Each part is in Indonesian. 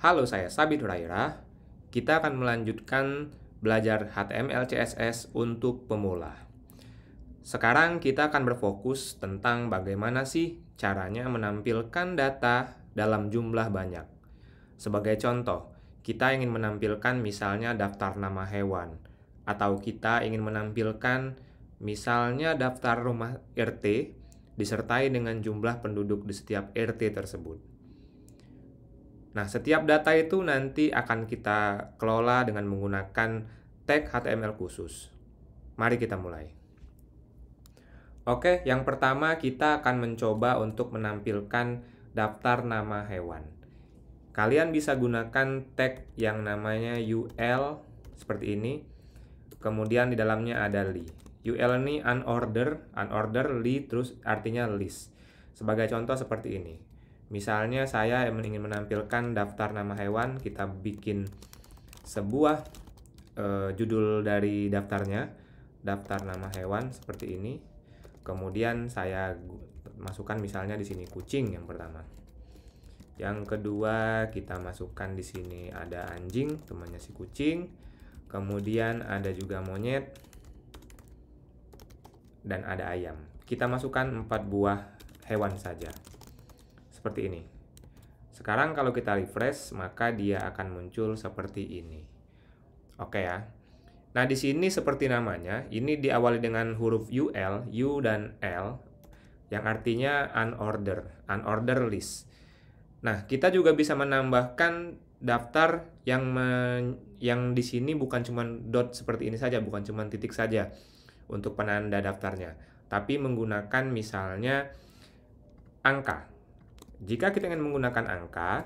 Halo, saya Sabit Hurairah. Kita akan melanjutkan belajar HTML CSS untuk pemula. Sekarang kita akan berfokus tentang bagaimana sih caranya menampilkan data dalam jumlah banyak. Sebagai contoh, kita ingin menampilkan misalnya daftar nama hewan, atau kita ingin menampilkan misalnya daftar rumah RT disertai dengan jumlah penduduk di setiap RT tersebut. Nah, setiap data itu nanti akan kita kelola dengan menggunakan tag HTML khusus. Mari kita mulai. Oke, yang pertama kita akan mencoba untuk menampilkan daftar nama hewan. Kalian bisa gunakan tag yang namanya UL seperti ini. Kemudian di dalamnya ada li. UL ini unorder, li terus artinya list. Sebagai contoh seperti ini. Misalnya saya ingin menampilkan daftar nama hewan, kita bikin sebuah judul dari daftarnya, daftar nama hewan seperti ini. Kemudian saya masukkan misalnya di sini kucing yang pertama. Yang kedua kita masukkan di sini ada anjing, temannya si kucing. Kemudian ada juga monyet dan ada ayam. Kita masukkan 4 buah hewan saja. Seperti ini. Sekarang kalau kita refresh, maka dia akan muncul seperti ini. Oke ya. Nah, di sini seperti namanya, ini diawali dengan huruf UL, U dan L, yang artinya unorder list. Nah, kita juga bisa menambahkan daftar yang di sini bukan cuma dot seperti ini saja, bukan cuma titik saja untuk penanda daftarnya, tapi menggunakan misalnya angka. Jika kita ingin menggunakan angka,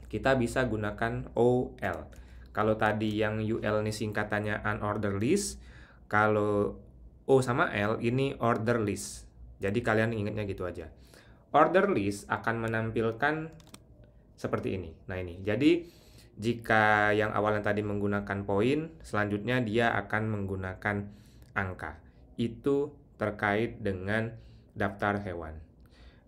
kita bisa gunakan OL. Kalau tadi yang UL ini singkatannya unorder list, kalau O sama L ini order list. Jadi kalian ingatnya gitu aja. Order list akan menampilkan seperti ini. Nah ini, jadi jika yang awalnya tadi menggunakan poin, selanjutnya dia akan menggunakan angka. Itu terkait dengan daftar hewan.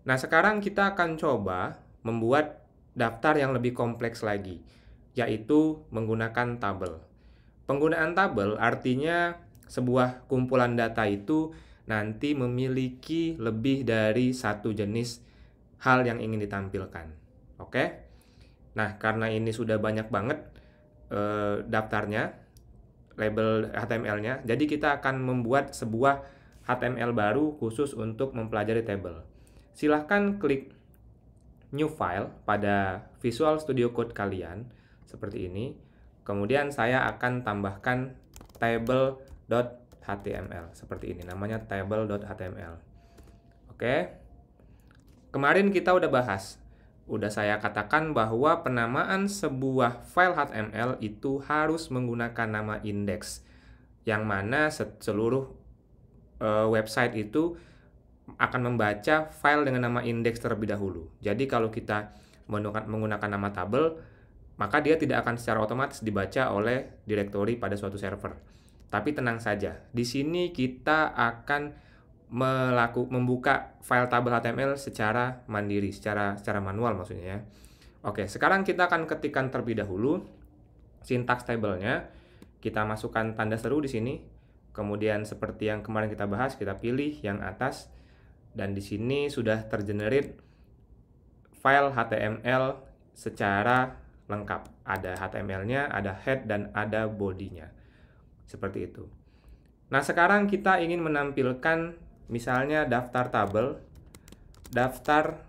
Nah, sekarang kita akan coba membuat daftar yang lebih kompleks lagi, yaitu menggunakan tabel. Penggunaan tabel artinya sebuah kumpulan data itu nanti memiliki lebih dari satu jenis hal yang ingin ditampilkan. Oke? Nah, karena ini sudah banyak banget daftarnya, label HTML-nya, jadi kita akan membuat sebuah HTML baru khusus untuk mempelajari tabel. Silahkan klik New File pada Visual Studio Code kalian, seperti ini. Kemudian saya akan tambahkan table.html, seperti ini, namanya table.html. Oke. Kemarin kita udah bahas, udah saya katakan bahwa penamaan sebuah file HTML itu harus menggunakan nama indeks, yang mana seluruh website itu akan membaca file dengan nama indeks terlebih dahulu. Jadi kalau kita menggunakan nama tabel, maka dia tidak akan secara otomatis dibaca oleh direktori pada suatu server. Tapi tenang saja, di sini kita akan membuka file tabel HTML secara mandiri, secara manual maksudnya ya. Oke, sekarang kita akan ketikkan terlebih dahulu sintaks tabelnya. Kita masukkan tanda seru di sini. Kemudian seperti yang kemarin kita bahas, kita pilih yang atas. Dan di sini sudah tergenerate file HTML secara lengkap. Ada HTML-nya, ada head, dan ada body-nya. Seperti itu. Nah, sekarang kita ingin menampilkan misalnya daftar tabel, daftar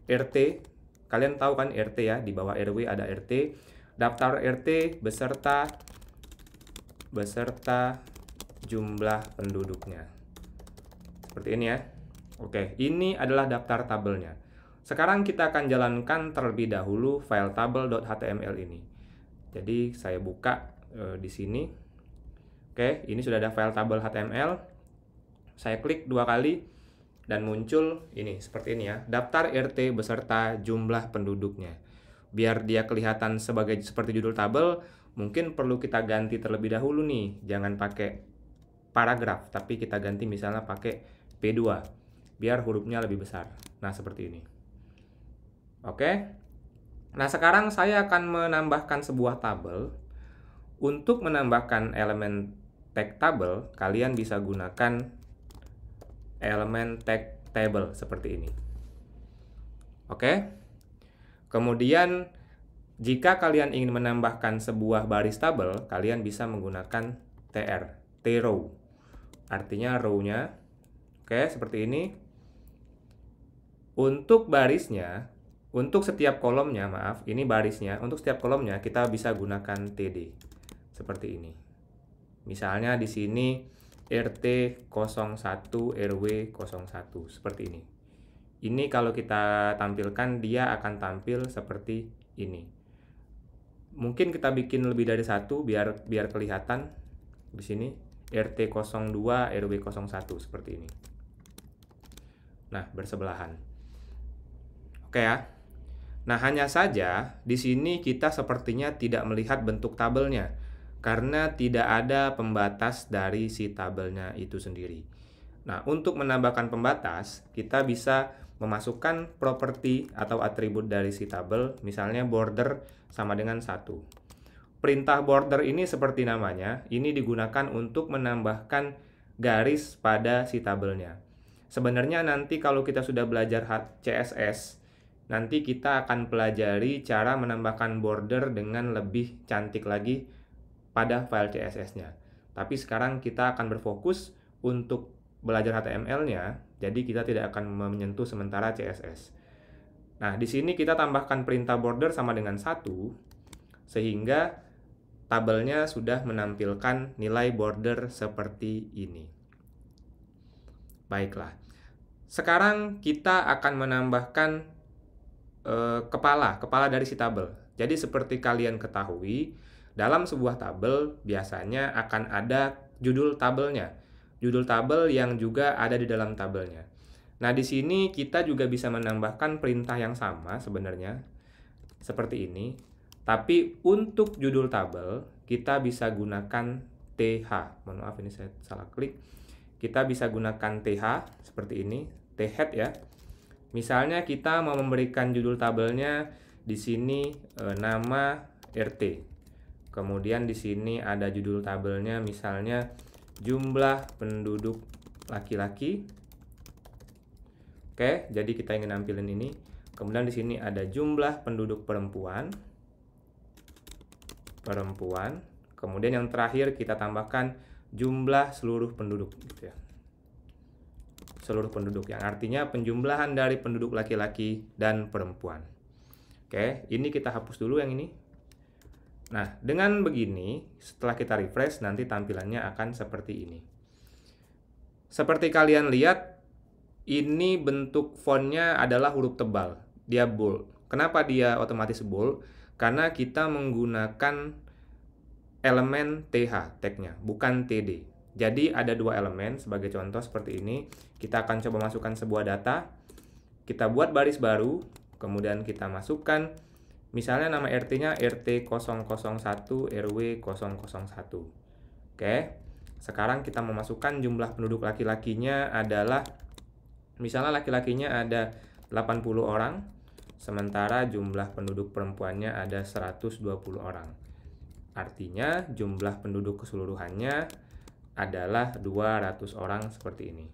RT. Kalian tahu kan RT ya, di bawah RW ada RT. Daftar RT beserta jumlah penduduknya. Seperti ini ya. Oke, ini adalah daftar tabelnya. Sekarang kita akan jalankan terlebih dahulu file tabel.html ini. Jadi saya buka di sini. Oke, ini sudah ada file tabel HTML. Saya klik 2 kali dan muncul ini seperti ini ya, daftar RT beserta jumlah penduduknya. Biar dia kelihatan seperti judul tabel, mungkin perlu kita ganti terlebih dahulu nih. Jangan pakai paragraf, tapi kita ganti misalnya pakai P2. Biar hurufnya lebih besar. Nah, seperti ini. Oke. Nah, sekarang saya akan menambahkan sebuah tabel. Untuk menambahkan elemen tag tabel, kalian bisa gunakan elemen tag table seperti ini. Oke? Kemudian, jika kalian ingin menambahkan sebuah baris tabel, kalian bisa menggunakan tr, trow. Artinya row-nya. Oke, seperti ini. Untuk barisnya, untuk setiap kolomnya, maaf, ini barisnya. Untuk setiap kolomnya kita bisa gunakan td. Seperti ini. Misalnya di sini RT01 RW01 seperti ini. Ini kalau kita tampilkan dia akan tampil seperti ini. Mungkin kita bikin lebih dari satu biar kelihatan di sini RT02 RW01 seperti ini. Nah, bersebelahan. Oke ya. Nah, hanya saja di sini kita sepertinya tidak melihat bentuk tabelnya karena tidak ada pembatas dari si tabelnya itu sendiri. Nah, untuk menambahkan pembatas, kita bisa memasukkan properti atau atribut dari si tabel, misalnya border sama dengan 1. Perintah border ini seperti namanya, ini digunakan untuk menambahkan garis pada si tabelnya. Sebenarnya nanti kalau kita sudah belajar CSS, nanti kita akan pelajari cara menambahkan border dengan lebih cantik lagi pada file CSS-nya. Tapi sekarang kita akan berfokus untuk belajar HTML-nya, jadi kita tidak akan menyentuh sementara CSS. Nah, di sini kita tambahkan perintah border sama dengan 1, sehingga tabelnya sudah menampilkan nilai border seperti ini. Baiklah. Sekarang kita akan menambahkan kepala dari si tabel. Jadi seperti kalian ketahui, dalam sebuah tabel biasanya akan ada judul tabelnya. Judul tabel yang juga ada di dalam tabelnya. Nah, di sini kita juga bisa menambahkan perintah yang sama sebenarnya. Seperti ini. Tapi untuk judul tabel, kita bisa gunakan TH. Mohon maaf, ini saya salah klik. Kita bisa gunakan TH seperti ini. T-head ya. Misalnya kita mau memberikan judul tabelnya di sini nama RT. Kemudian di sini ada judul tabelnya misalnya jumlah penduduk laki-laki. Oke, jadi kita ingin nampilin ini. Kemudian di sini ada jumlah penduduk perempuan. Kemudian yang terakhir kita tambahkan jumlah seluruh penduduk gitu ya. Seluruh penduduk yang artinya penjumlahan dari penduduk laki-laki dan perempuan. Oke, ini kita hapus dulu yang ini. Nah, dengan begini, setelah kita refresh, nanti tampilannya akan seperti ini. Seperti kalian lihat, ini bentuk fontnya adalah huruf tebal. Dia bold. Kenapa dia otomatis bold? Karena kita menggunakan elemen TH, tag-nya, bukan TD. Jadi, ada dua elemen, sebagai contoh seperti ini. Kita akan coba masukkan sebuah data. Kita buat baris baru, kemudian kita masukkan misalnya nama RT-nya RT001 RW001. Oke. Sekarang kita memasukkan jumlah penduduk laki-lakinya adalah misalnya laki-lakinya ada 80 orang, sementara jumlah penduduk perempuannya ada 120 orang. Artinya jumlah penduduk keseluruhannya adalah 200 orang seperti ini.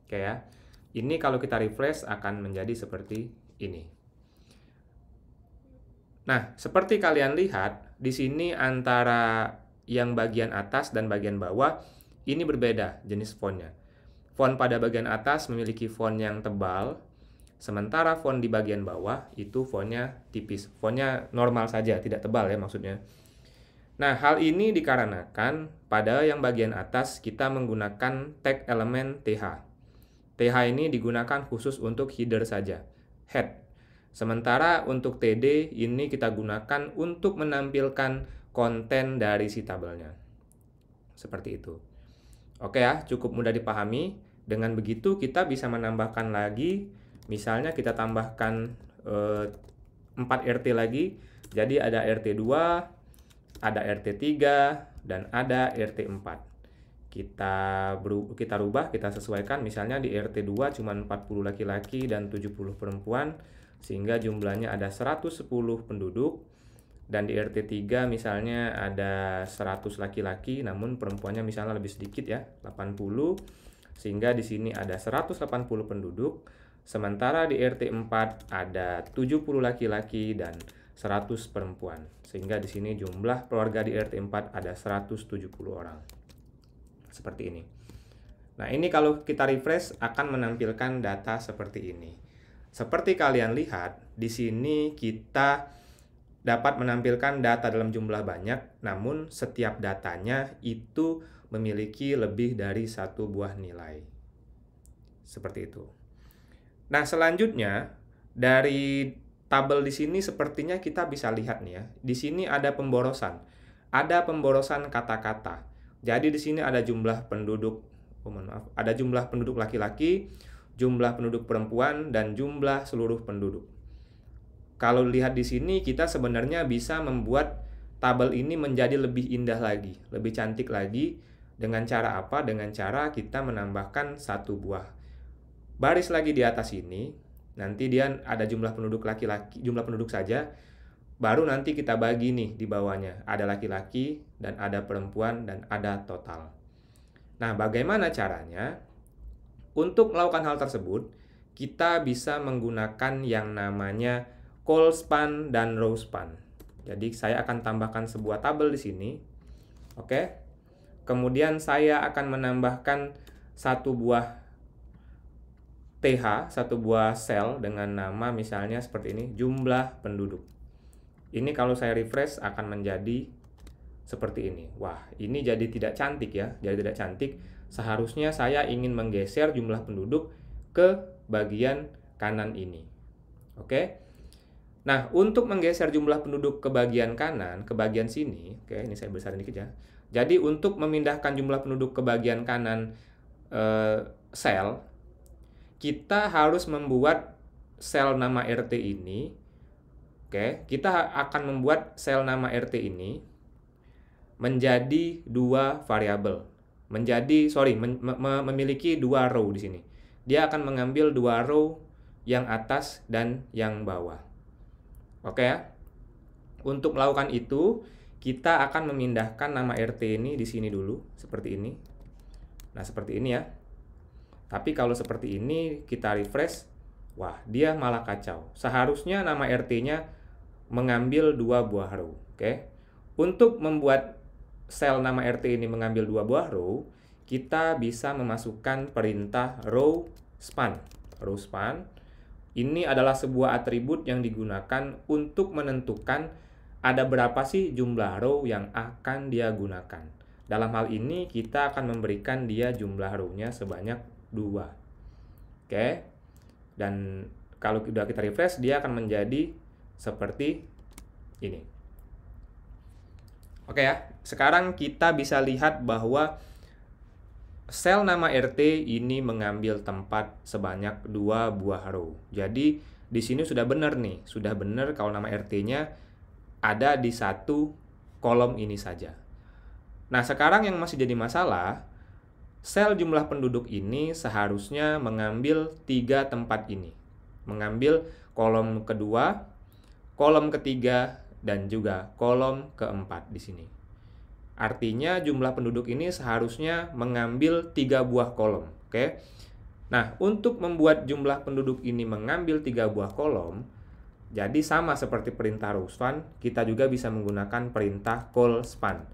Oke ya. Ini kalau kita refresh akan menjadi seperti ini. Nah, seperti kalian lihat, di sini antara yang bagian atas dan bagian bawah, ini berbeda jenis fontnya. Font pada bagian atas memiliki font yang tebal, sementara font di bagian bawah itu fontnya tipis. Fontnya normal saja, tidak tebal ya maksudnya. Nah, hal ini dikarenakan pada yang bagian atas kita menggunakan tag elemen TH. TH ini digunakan khusus untuk header saja, head. Sementara untuk TD ini kita gunakan untuk menampilkan konten dari si tabelnya. Seperti itu. Oke ya, cukup mudah dipahami. Dengan begitu kita bisa menambahkan lagi, misalnya kita tambahkan 4 RT lagi. Jadi ada RT2, ada RT3, dan ada RT4. Kita rubah, kita sesuaikan. Misalnya di RT2 cuma 40 laki-laki dan 70 perempuan. sehingga jumlahnya ada 110 penduduk, dan di RT 3 misalnya ada 100 laki-laki, namun perempuannya misalnya lebih sedikit ya, 80, sehingga di sini ada 180 penduduk, sementara di RT 4 ada 70 laki-laki dan 100 perempuan, sehingga di sini jumlah keluarga di RT 4 ada 170 orang. Seperti ini. Nah, ini kalau kita refresh akan menampilkan data seperti ini. Seperti kalian lihat, di sini kita dapat menampilkan data dalam jumlah banyak, namun setiap datanya itu memiliki lebih dari satu buah nilai. Seperti itu. Nah, selanjutnya dari tabel di sini sepertinya kita bisa lihat nih ya. Di sini ada pemborosan. Ada pemborosan kata-kata. Jadi di sini ada jumlah penduduk, ada jumlah penduduk laki-laki, jumlah penduduk perempuan, dan jumlah seluruh penduduk. Kalau lihat di sini, kita sebenarnya bisa membuat tabel ini menjadi lebih indah lagi, lebih cantik lagi. Dengan cara apa? Dengan cara kita menambahkan satu buah baris lagi di atas ini. Nanti dia ada jumlah penduduk laki-laki, jumlah penduduk saja. Baru nanti kita bagi nih di bawahnya. Ada laki-laki, dan ada perempuan, dan ada total. Nah, bagaimana caranya? Untuk melakukan hal tersebut, kita bisa menggunakan yang namanya col span dan row span. Jadi saya akan tambahkan sebuah tabel di sini. Oke. Kemudian saya akan menambahkan satu buah TH, satu buah sel dengan nama misalnya seperti ini, jumlah penduduk. Ini kalau saya refresh akan menjadi seperti ini. Wah, ini jadi tidak cantik ya. Jadi tidak cantik. Seharusnya saya ingin menggeser jumlah penduduk ke bagian kanan ini. Oke. Nah, untuk menggeser jumlah penduduk ke bagian kanan, ke bagian sini, oke, ini saya besarin dikit ya. Jadi, untuk memindahkan jumlah penduduk ke bagian kanan sel, kita harus membuat sel nama RT ini, oke, kita akan membuat sel nama RT ini menjadi dua variabel. Memiliki dua row di sini. Dia akan mengambil dua row yang atas dan yang bawah. Oke ya. Untuk melakukan itu, kita akan memindahkan nama RT ini di sini dulu, seperti ini. Nah, seperti ini ya. Tapi kalau seperti ini kita refresh, wah, dia malah kacau. Seharusnya nama RT-nya mengambil dua buah row, oke? Untuk membuat sel nama RT ini mengambil dua buah row, kita bisa memasukkan perintah row span. Row span ini adalah sebuah atribut yang digunakan untuk menentukan ada berapa sih jumlah row yang akan dia gunakan. Dalam hal ini kita akan memberikan dia jumlah row-nya sebanyak 2. Oke. Dan kalau sudah kita refresh, dia akan menjadi seperti ini. Oke ya. Sekarang kita bisa lihat bahwa sel nama RT ini mengambil tempat sebanyak 2 buah row. Jadi di sini sudah benar nih, sudah benar kalau nama RT-nya ada di satu kolom ini saja. Nah, sekarang yang masih jadi masalah, sel jumlah penduduk ini seharusnya mengambil 3 tempat ini. Mengambil kolom kedua, kolom ketiga, dan juga kolom keempat di sini. Artinya jumlah penduduk ini seharusnya mengambil 3 buah kolom. Oke. Nah, untuk membuat jumlah penduduk ini mengambil 3 buah kolom, jadi sama seperti perintah row span, kita juga bisa menggunakan perintah col span.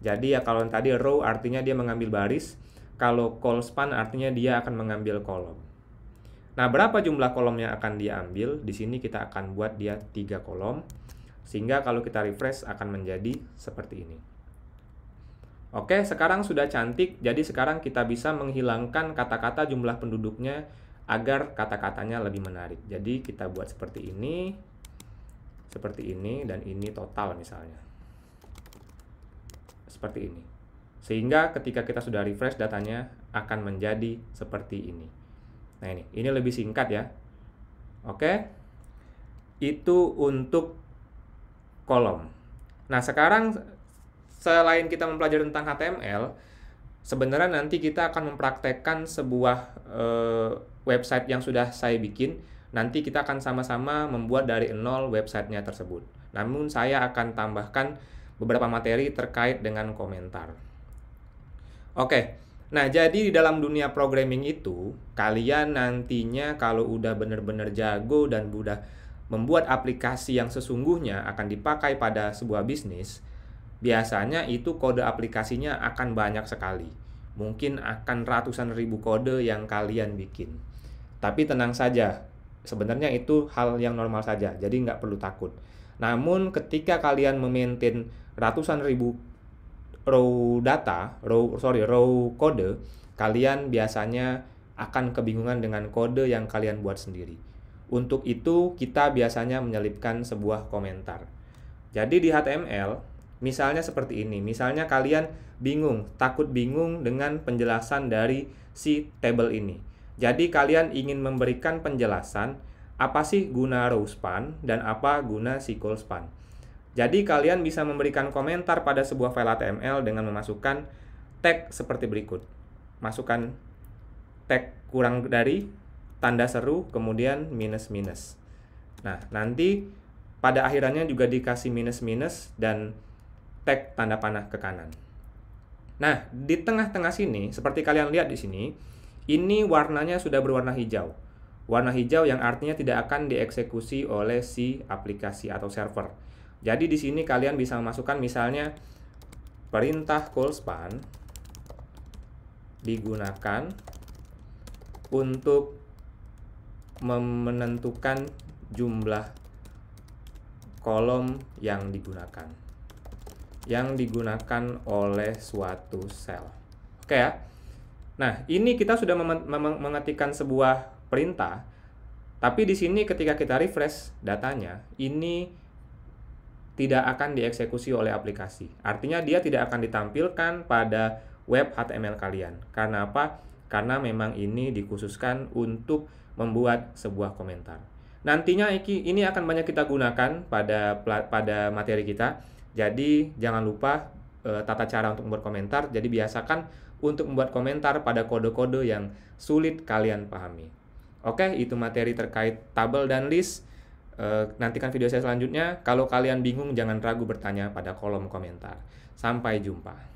Jadi ya kalau tadi row artinya dia mengambil baris, kalau col span artinya dia akan mengambil kolom. Nah, berapa jumlah kolom yang akan dia ambil? Di sini kita akan buat dia 3 kolom, sehingga kalau kita refresh akan menjadi seperti ini. Oke, sekarang sudah cantik, jadi sekarang kita bisa menghilangkan kata-kata jumlah penduduknya agar kata-katanya lebih menarik. Jadi kita buat seperti ini, dan ini total misalnya. Seperti ini. Sehingga ketika kita sudah refresh, datanya akan menjadi seperti ini. Nah ini lebih singkat ya. Oke, itu untuk kolom. Nah sekarang selain kita mempelajari tentang HTML, sebenarnya nanti kita akan mempraktekkan sebuah website yang sudah saya bikin. nanti kita akan sama-sama membuat dari nol websitenya tersebut. Namun saya akan tambahkan beberapa materi terkait dengan komentar. Oke, nah jadi di dalam dunia programming itu, kalian nantinya kalau udah bener-bener jago dan udah membuat aplikasi yang sesungguhnya akan dipakai pada sebuah bisnis, biasanya itu kode aplikasinya akan banyak sekali. Mungkin akan ratusan ribu kode yang kalian bikin. Tapi tenang saja, sebenarnya itu hal yang normal saja, jadi nggak perlu takut. Namun ketika kalian memaintain ratusan ribu raw kode, kalian biasanya akan kebingungan dengan kode yang kalian buat sendiri. Untuk itu, kita biasanya menyelipkan sebuah komentar. Jadi di HTML, misalnya seperti ini. Misalnya kalian takut bingung dengan penjelasan dari si table ini. Jadi kalian ingin memberikan penjelasan apa sih guna row span dan apa guna SQL span. Jadi kalian bisa memberikan komentar pada sebuah file HTML dengan memasukkan tag seperti berikut. Masukkan tag kurang dari, tanda seru, kemudian minus-minus. Nah, nanti pada akhirannya juga dikasih minus-minus dan tag tanda panah ke kanan. Nah, di tengah-tengah sini, seperti kalian lihat di sini, ini warnanya sudah berwarna hijau. Warna hijau yang artinya tidak akan dieksekusi oleh si aplikasi atau server. Jadi di sini kalian bisa memasukkan misalnya perintah call span digunakan untuk menentukan jumlah kolom yang digunakan oleh suatu sel. Oke ya. Nah, ini kita sudah mengetikkan sebuah perintah, tapi di sini ketika kita refresh datanya, ini tidak akan dieksekusi oleh aplikasi. Artinya dia tidak akan ditampilkan pada web HTML kalian. Karena apa? Karena memang ini dikhususkan untuk membuat sebuah komentar. Nantinya ini akan banyak kita gunakan pada materi kita. Jadi jangan lupa tata cara untuk membuat komentar. Jadi biasakan untuk membuat komentar pada kode-kode yang sulit kalian pahami. Oke, itu materi terkait tabel dan list. Nantikan video saya selanjutnya. Kalau kalian bingung, jangan ragu bertanya pada kolom komentar. Sampai jumpa.